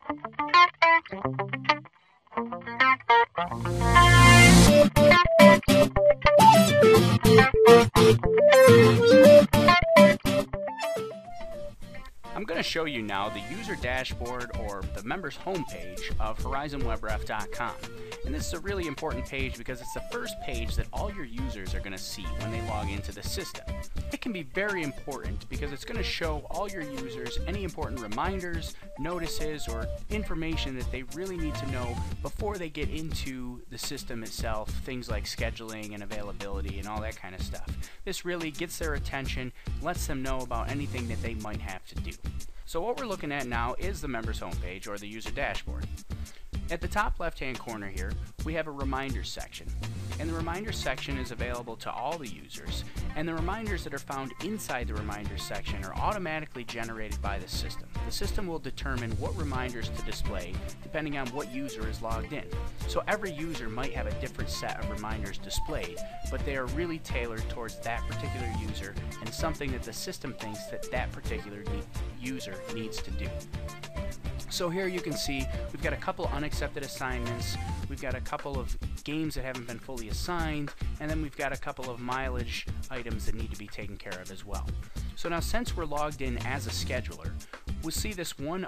I'm going to show you now the user dashboard or the members homepage of HorizonWebRef.com. And this is a really important page because it's the first page that all your users are going to see when they log into the system. It can be very important because it's going to show all your users any important reminders, notices, or information that they really need to know before they get into the system itself, things like scheduling and availability and all that kind of stuff. This really gets their attention, lets them know about anything that they might have to do. So what we're looking at now is the members homepage or the user dashboard. At the top left hand corner here we have a reminders section, and the reminders section is available to all the users, and the reminders that are found inside the reminders section are automatically generated by the system. The system will determine what reminders to display depending on what user is logged in. So every user might have a different set of reminders displayed, but they are really tailored towards that particular user and something that the system thinks that that particular user needs to do. So here you can see we've got a couple unaccepted assignments, we've got a couple of games that haven't been fully assigned, and then we've got a couple of mileage items that need to be taken care of as well. So now since we're logged in as a scheduler, we'll see this one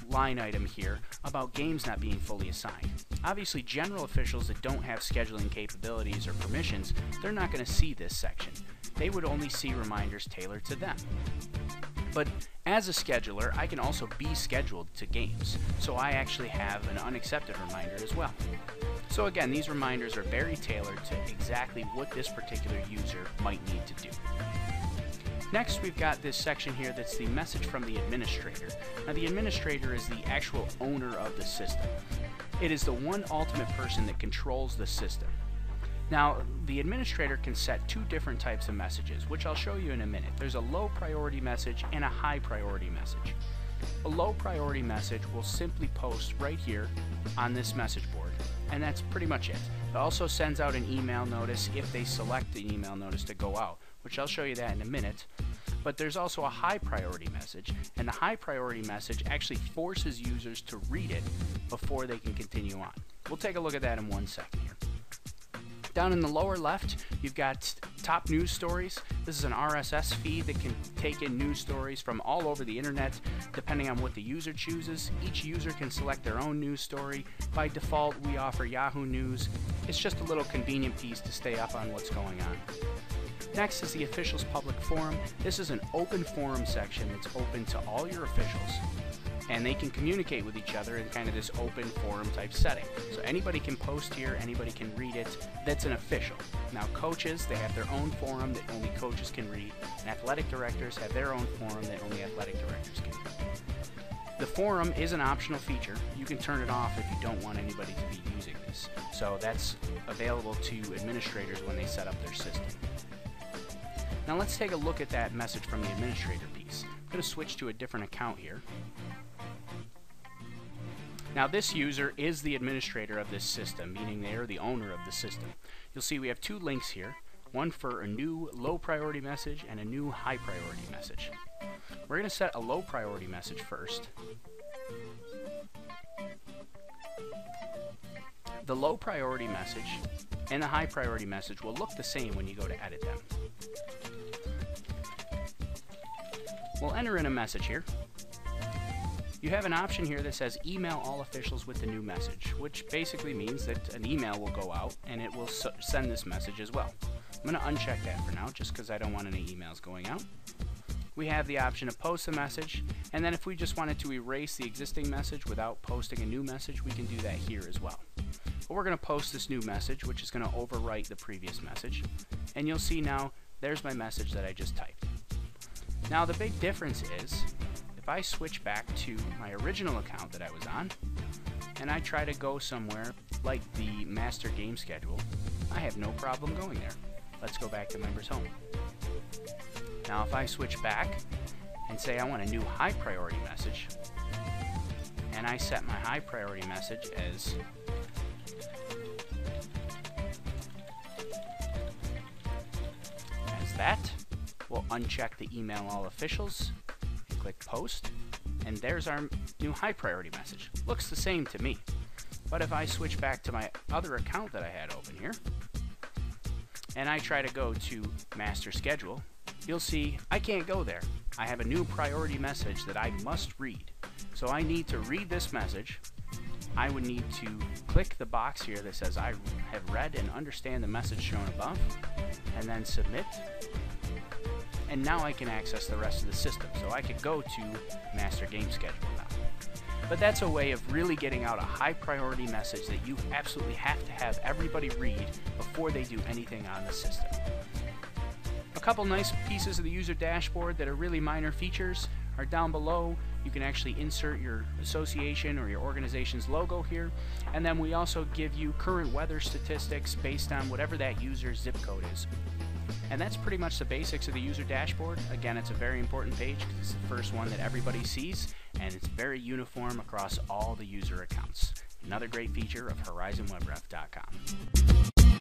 line item here about games not being fully assigned. Obviously general officials that don't have scheduling capabilities or permissions, they're not going to see this section. They would only see reminders tailored to them. But as a scheduler, I can also be scheduled to games, so I actually have an unaccepted reminder as well. So again, these reminders are very tailored to exactly what this particular user might need to do. Next, we've got this section here that's the message from the administrator. Now the administrator is the actual owner of the system. It is the one ultimate person that controls the system. Now, the administrator can set two different types of messages, which I'll show you in a minute. There's a low priority message and a high priority message. A low priority message will simply post right here on this message board, and that's pretty much it. It also sends out an email notice if they select the email notice to go out, which I'll show you that in a minute. But there's also a high priority message, and the high priority message actually forces users to read it before they can continue on. We'll take a look at that in 1 second here. Down in the lower left, you've got top news stories. This is an RSS feed that can take in news stories from all over the internet, depending on what the user chooses. Each user can select their own news story. By default, we offer Yahoo News. It's just a little convenient piece to stay up on what's going on. Next is the officials public forum. This is an open forum section that's open to all your officials, and they can communicate with each other in kind of this open forum type setting. So anybody can post here, anybody can read it. That's an official. Now coaches, they have their own forum that only coaches can read, and athletic directors have their own forum that only athletic directors can read. The forum is an optional feature. You can turn it off if you don't want anybody to be using this. So that's available to administrators when they set up their system. Now let's take a look at that message from the administrator piece. I'm going to switch to a different account here. Now this user is the administrator of this system, meaning they are the owner of the system. You'll see we have two links here, one for a new low priority message and a new high priority message. We're going to set a low priority message first. The low priority message and the high priority message will look the same when you go to edit them. We'll enter in a message here. You have an option here that says email all officials with the new message, which basically means that an email will go out and it will send this message as well. I'm going to uncheck that for now just because I don't want any emails going out. We have the option to post a message, and then if we just wanted to erase the existing message without posting a new message, we can do that here as well. But we're going to post this new message, which is going to overwrite the previous message, and you'll see now there's my message that I just typed. Now the big difference is if I switch back to my original account that I was on and I try to go somewhere like the master game schedule, I have no problem going there. Let's go back to members home. Now if I switch back and say I want a new high priority message, and I set my high priority message as that, we'll uncheck the email all officials and click post, And there's our new high priority message. Looks the same to me. But if I switch back to my other account that I had open here, and I try to go to master schedule, you'll see I can't go there. I have a new priority message that I must read. So I need to read this message. I would need to click the box here that says I have read and understand the message shown above, and then submit. And now I can access the rest of the system. So I could go to master game schedule now. But that's a way of really getting out a high priority message that you absolutely have to have everybody read before they do anything on the system. A couple nice pieces of the user dashboard that are really minor features are down below. You can actually insert your association or your organization's logo here, and then we also give you current weather statistics based on whatever that user's zip code is. And that's pretty much the basics of the user dashboard. Again, it's a very important page because it's the first one that everybody sees, and it's very uniform across all the user accounts. Another great feature of HorizonWebRef.com.